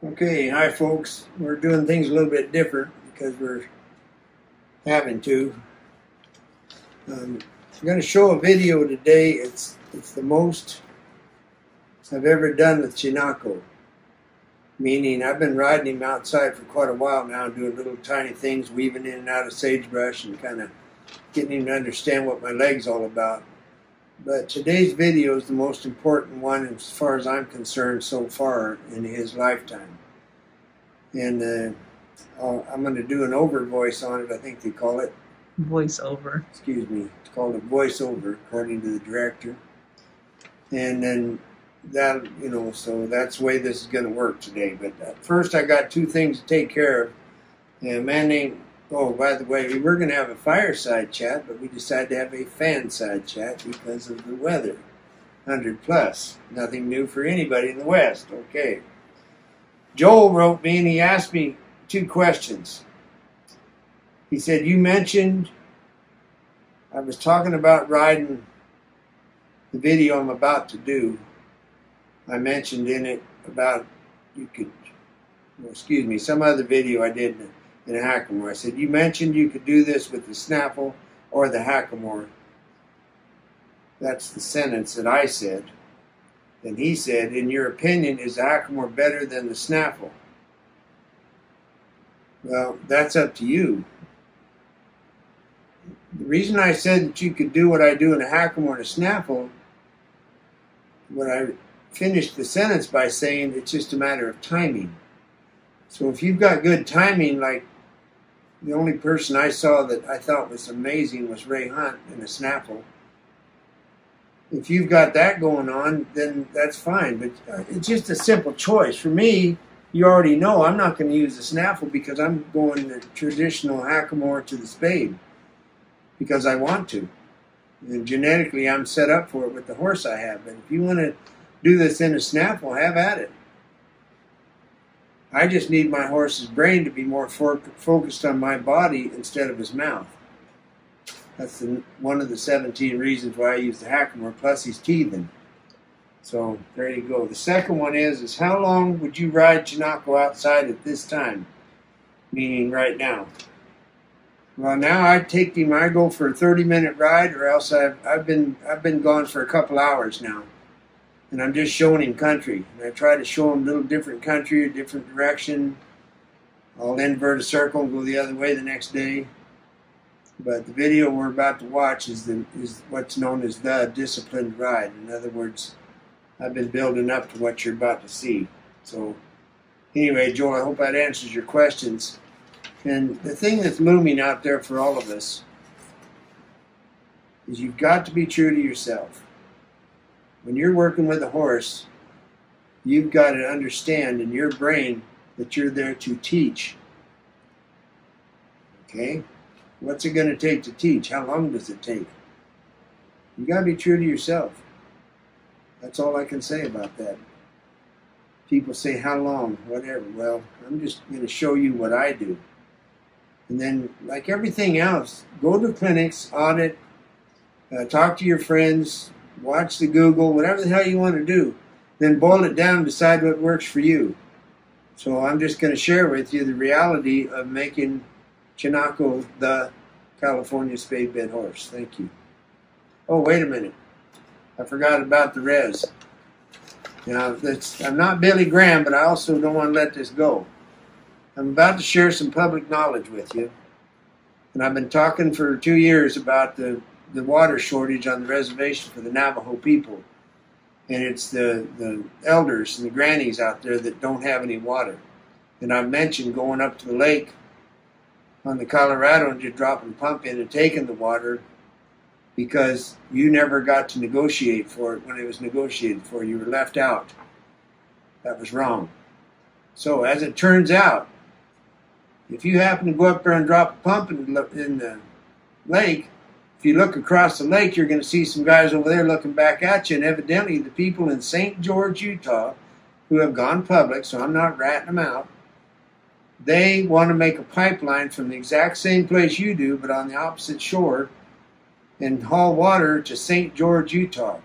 Okay, hi folks. We're doing things a little bit different because we're having to. I'm going to show a video today. It's the most I've ever done with Chinako. Meaning I've been riding him outside for quite a while now, doing little tiny things, weaving in and out of sagebrush and kind of getting him to understand what my leg's all about. But today's video is the most important one as far as I'm concerned so far in his lifetime. And I'm going to do an over voice on it, I think they call it. Voiceover. Excuse me. It's called a voiceover, according to the director. And then that, so that's the way this is going to work today. But first I got two things to take care of. And a man named, oh, by the way, we were going to have a fireside chat, but we decided to have a fan side chat because of the weather. 100 plus. Nothing new for anybody in the West. Okay. Joel wrote me and he asked me two questions. He said, you mentioned, I was talking about riding the video I'm about to do. I mentioned in it about, some other video I did in a Hackamore. I said, you mentioned you could do this with the Snaffle or the Hackamore. That's the sentence that I said. And he said, in your opinion, is the Hackamore better than the Snaffle? Well, that's up to you. The reason I said that you could do what I do in a Hackamore and a Snaffle, when I finished the sentence by saying it's just a matter of timing. So if you've got good timing, like the only person I saw that I thought was amazing was Ray Hunt in a Snaffle. If you've got that going on, then that's fine. But it's just a simple choice. For me, you already know I'm not going to use the Snaffle because I'm going the traditional Hackamore to the Spade because I want to. And genetically, I'm set up for it with the horse I have. But if you want to do this in a Snaffle, have at it. I just need my horse's brain to be more focused on my body instead of his mouth. That's one of the 17 reasons why I use the Hackamore, plus he's teething. So there you go. The second one is how long would you ride Chinako outside at this time? Meaning right now. Well, now I take him, I go for a 30-minute ride, or else I've been gone for a couple hours now. And I'm just showing him country. And I try to show him a little different country, a different direction. I'll invert a circle and go the other way the next day. But the video we're about to watch is what's known as the disciplined ride. In other words, I've been building up to what you're about to see. So anyway, Joel, I hope that answers your questions. And the thing that's looming out there for all of us is you've got to be true to yourself. When you're working with a horse, you've got to understand in your brain that you're there to teach. Okay? What's it going to take to teach? How long does it take? You got to be true to yourself. That's all I can say about that. People say, how long? Whatever. Well, I'm just going to show you what I do. And then, like everything else, go to clinics, audit, talk to your friends, watch the Google, whatever the hell you want to do. Then boil it down and decide what works for you. So I'm just going to share with you the reality of making Chinako the California Spade Bed horse. Thank you. Oh, wait a minute. I forgot about the res. Now, I'm not Billy Graham, but I also don't want to let this go. I'm about to share some public knowledge with you. And I've been talking for 2 years about the water shortage on the reservation for the Navajo people. And it's the elders and the grannies out there that don't have any water. And I've mentioned going up to the lake on the Colorado and just dropping a pump in and taking the water because you never got to negotiate for it when it was negotiated for. You were left out. That was wrong. So as it turns out, if you happen to go up there and drop a pump in the lake, if you look across the lake, you're going to see some guys over there looking back at you, and evidently the people in St. George, Utah, who have gone public, so I'm not ratting them out, they want to make a pipeline from the exact same place you do, but on the opposite shore, and haul water to St. George, Utah.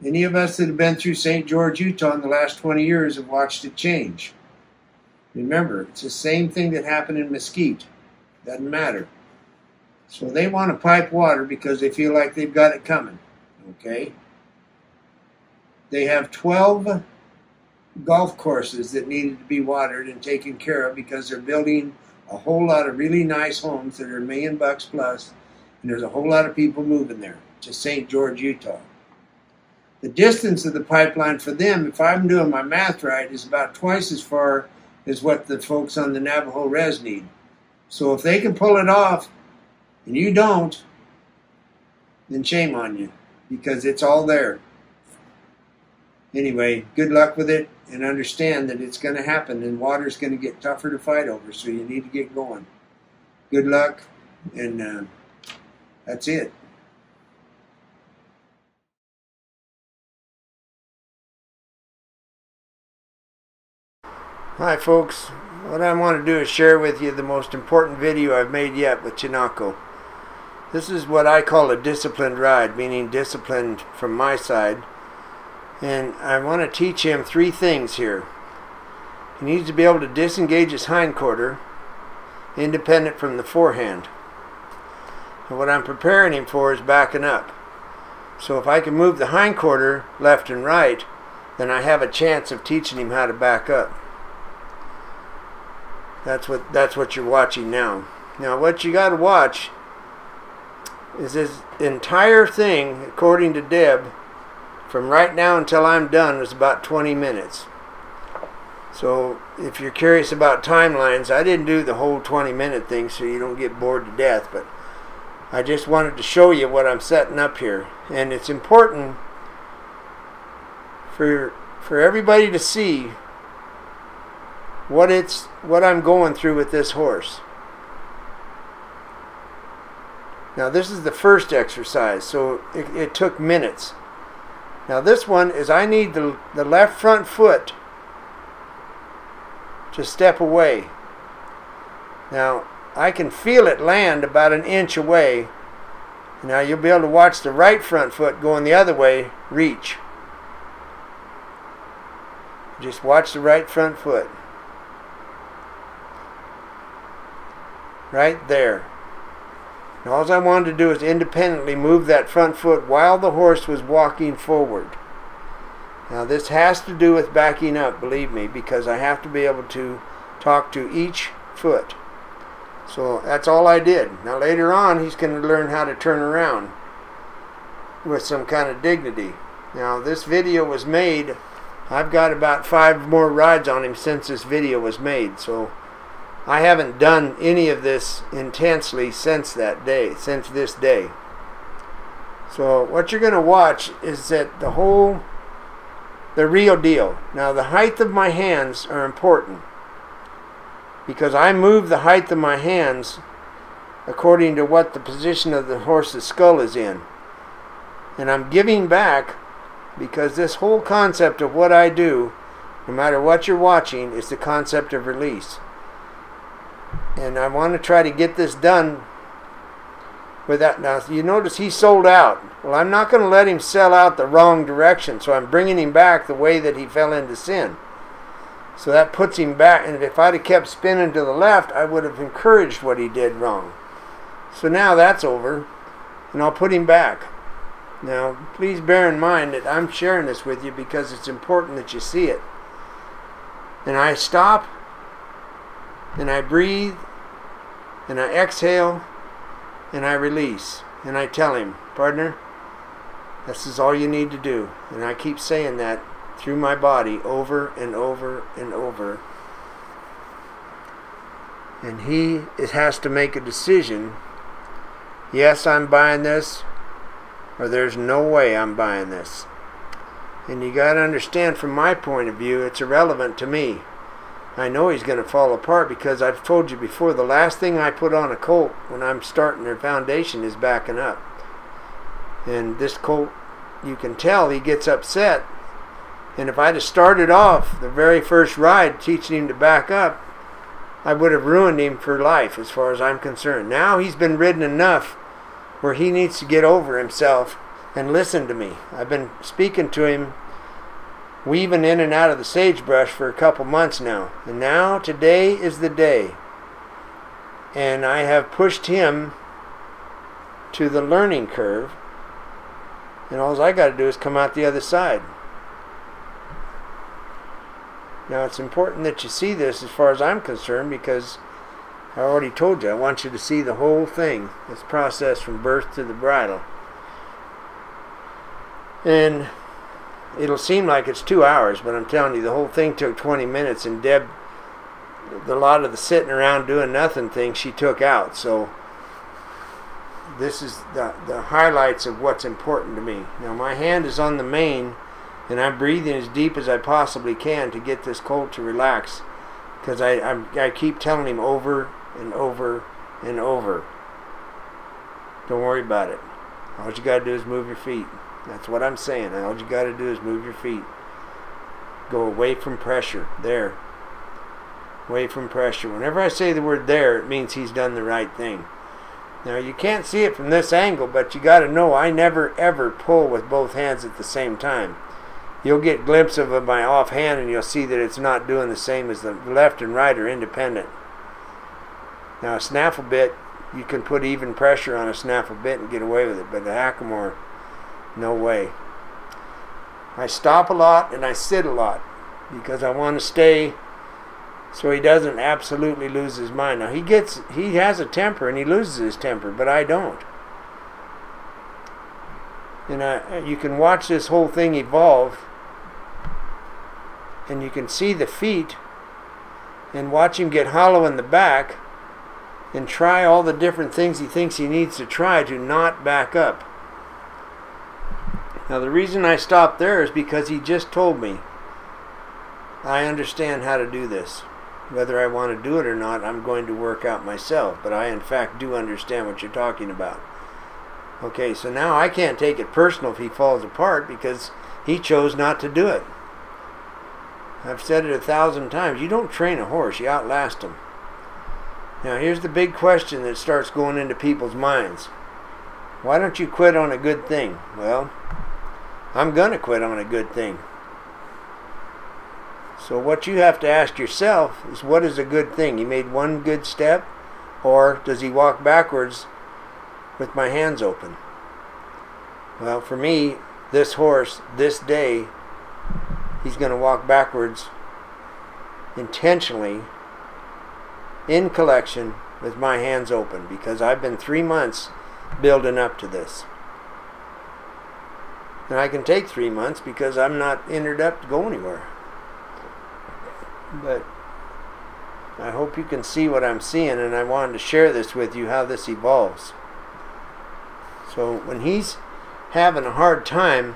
Any of us that have been through St. George, Utah in the last 20 years have watched it change. Remember, it's the same thing that happened in Mesquite. Doesn't matter. So they want to pipe water because they feel like they've got it coming. Okay? They have 12 golf courses that needed to be watered and taken care of because they're building a whole lot of really nice homes that are $1 million plus, and there's a whole lot of people moving there to St. George, Utah. The distance of the pipeline for them, if I'm doing my math right, is about twice as far as what the folks on the Navajo Res need. So if they can pull it off and you don't, then shame on you, because it's all there. Anyway, good luck with it, and understand that it's going to happen, and water's going to get tougher to fight over, so you need to get going. Good luck, and that's it. Hi folks, what I want to do is share with you the most important video I've made yet with Chinako. This is what I call a disciplined ride, meaning disciplined from my side. And I want to teach him 3 things here. He needs to be able to disengage his hindquarter, independent from the forehand. And what I'm preparing him for is backing up. So if I can move the hindquarter left and right, then I have a chance of teaching him how to back up. That's what you're watching now. Now what you got to watch is this entire thing, according to Deb, from right now until I'm done was about 20 minutes. So if you're curious about timelines, I didn't do the whole 20-minute thing so you don't get bored to death, but I just wanted to show you what I'm setting up here. And it's important for everybody to see what I'm going through with this horse. Now this is the first exercise, so it took minutes. Now this one is I need the left front foot to step away. Now I can feel it land about 1 inch away. Now you'll be able to watch the right front foot going the other way reach. Just watch the right front foot. Right there. And all I wanted to do is independently move that front foot while the horse was walking forward. Now this has to do with backing up, believe me, because I have to be able to talk to each foot. So that's all I did. Now later on he's going to learn how to turn around with some kind of dignity. Now this video was made, I've got about 5 more rides on him since this video was made, so I haven't done any of this intensely since that day, since this day. So what you're going to watch is that the real deal. Now the height of my hands are important because I move the height of my hands according to what the position of the horse's skull is in. And I'm giving back because this whole concept of what I do, no matter what you're watching, is the concept of release. And I want to try to get this done with that. Now you notice he sold out. Well, I'm not going to let him sell out the wrong direction, so I'm bringing him back the way that he fell into sin. So that puts him back, and if I'd have kept spinning to the left, I would have encouraged what he did wrong. So now that's over, and I'll put him back. Now please bear in mind that I'm sharing this with you because it's important that you see it. And I stop, and I breathe, and I exhale, and I release. And I tell him, partner, this is all you need to do. And I keep saying that through my body over and over and over. And he has to make a decision. Yes, I'm buying this, or there's no way I'm buying this. And you got to understand, from my point of view, it's irrelevant to me. I know he's going to fall apart because I've told you before, the last thing I put on a colt when I'm starting their foundation is backing up. And this colt, you can tell he gets upset. And if I'd have started off the very first ride teaching him to back up, I would have ruined him for life as far as I'm concerned. Now he's been ridden enough where he needs to get over himself and listen to me. I've been speaking to him, weaving in and out of the sagebrush for a couple months now. And now, today is the day. And I have pushed him to the learning curve. And all I got to do is come out the other side. Now, it's important that you see this as far as I'm concerned, because I already told you, I want you to see the whole thing. This process from birth to the bridle. And it'll seem like it's 2 hours, but I'm telling you, the whole thing took 20 minutes, and Deb, a lot of the sitting around doing nothing thing she took out. So this is the highlights of what's important to me. Now, my hand is on the mane, and I'm breathing as deep as I possibly can to get this colt to relax, because I keep telling him over and over and over, don't worry about it. All you got to do is move your feet. That's what I'm saying. All you got to do is move your feet. Go away from pressure. There. Away from pressure. Whenever I say the word there, it means he's done the right thing. Now, you can't see it from this angle, but you got to know I never ever pull with both hands at the same time. You'll get a glimpse of my off hand, and you'll see that it's not doing the same as the left and right are independent. Now, a snaffle bit, you can put even pressure on a snaffle bit and get away with it, but the hackamore, no way. I stop a lot and I sit a lot because I want to stay so he doesn't absolutely lose his mind. Now, he has a temper and he loses his temper, but I don't. And you can watch this whole thing evolve, and you can see the feet and watch him get hollow in the back and try all the different things he thinks he needs to try to not back up. Now, the reason I stopped there is because he just told me, I understand how to do this. Whether I want to do it or not, I'm going to work out myself. But I, in fact, do understand what you're talking about. Okay, so now I can't take it personal if he falls apart because he chose not to do it. I've said it 1,000 times. You don't train a horse, you outlast him. Now, here's the big question that starts going into people's minds. Why don't you quit on a good thing? Well, I'm going to quit on a good thing. So what you have to ask yourself is, what is a good thing? He made one good step, or does he walk backwards with my hands open? Well, for me, this horse, this day, he's going to walk backwards intentionally in collection with my hands open, because I've been 3 months building up to this. And I can take 3 months because I'm not entered up to go anywhere. But I hope you can see what I'm seeing, and I wanted to share this with you, how this evolves. So when he's having a hard time,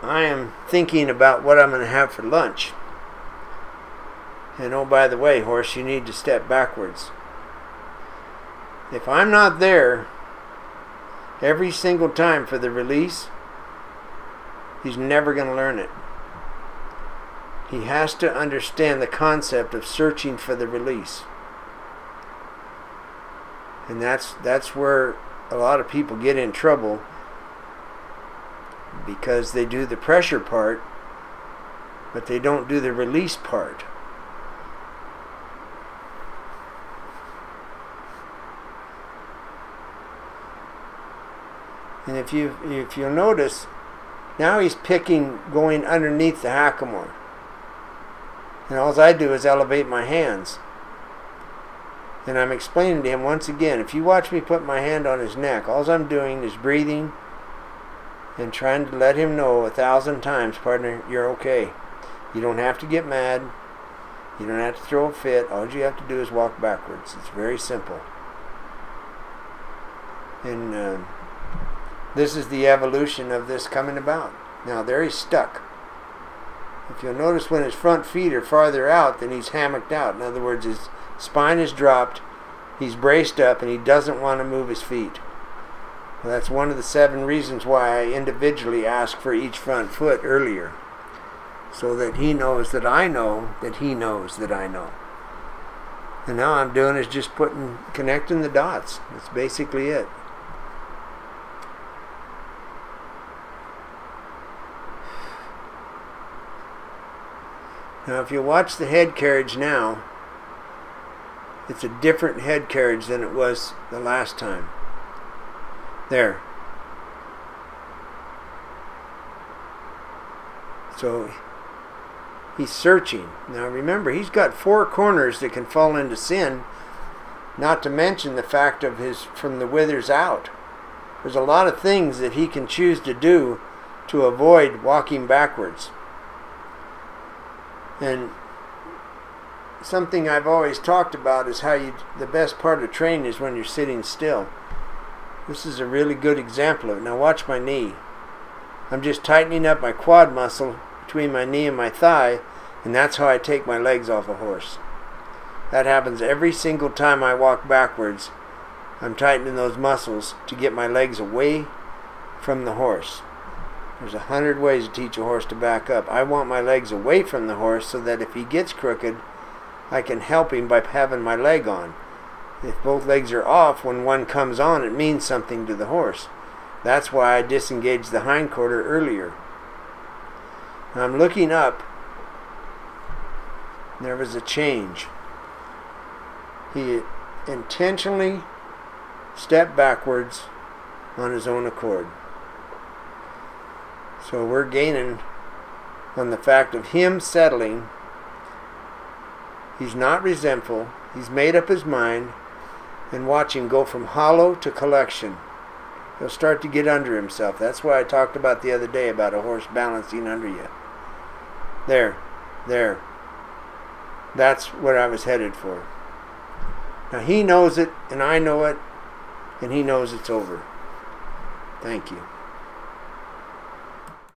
I am thinking about what I'm going to have for lunch. And oh, by the way, horse, you need to step backwards. If I'm not there every single time for the release, he's never going to learn it. He has to understand the concept of searching for the release. And that's where a lot of people get in trouble, because they do the pressure part, but they don't do the release part. And if you'll notice, now he's picking going underneath the hackamore. And all I do is elevate my hands. And I'm explaining to him once again, if you watch me put my hand on his neck, all I'm doing is breathing and trying to let him know 1,000 times, partner, you're okay. You don't have to get mad. You don't have to throw a fit. All you have to do is walk backwards. It's very simple. And this is the evolution of this coming about. Now, there he's stuck. If you'll notice, when his front feet are farther out, then he's hammocked out. In other words, his spine is dropped, he's braced up, and he doesn't want to move his feet. Well, that's one of the 7 reasons why I individually asked for each front foot earlier, so that he knows that I know that he knows that I know. And now I'm doing is just connecting the dots. That's basically it. Now if you watch the head carriage now, it's a different head carriage than it was the last time. There. So he's searching. Now remember, he's got 4 corners that can fall into sin, not to mention the fact of his from the withers out. There's a lot of things that he can choose to do to avoid walking backwards. And something I've always talked about is how the best part of training is when you're sitting still. This is a really good example of it. Now watch my knee. I'm just tightening up my quad muscle between my knee and my thigh, and that's how I take my legs off a horse. That happens every single time I walk backwards. I'm tightening those muscles to get my legs away from the horse. There's 100 ways to teach a horse to back up. I want my legs away from the horse so that if he gets crooked, I can help him by having my leg on. If both legs are off, when one comes on, it means something to the horse. That's why I disengaged the hindquarter earlier. Now I'm looking up. There was a change. He intentionally stepped backwards on his own accord. So we're gaining on the fact of him settling. He's not resentful. He's made up his mind. And watch him go from hollow to collection. He'll start to get under himself. That's why I talked about the other day about a horse balancing under you. There. There. That's what I was headed for. Now he knows it, and I know it, and he knows it's over. Thank you.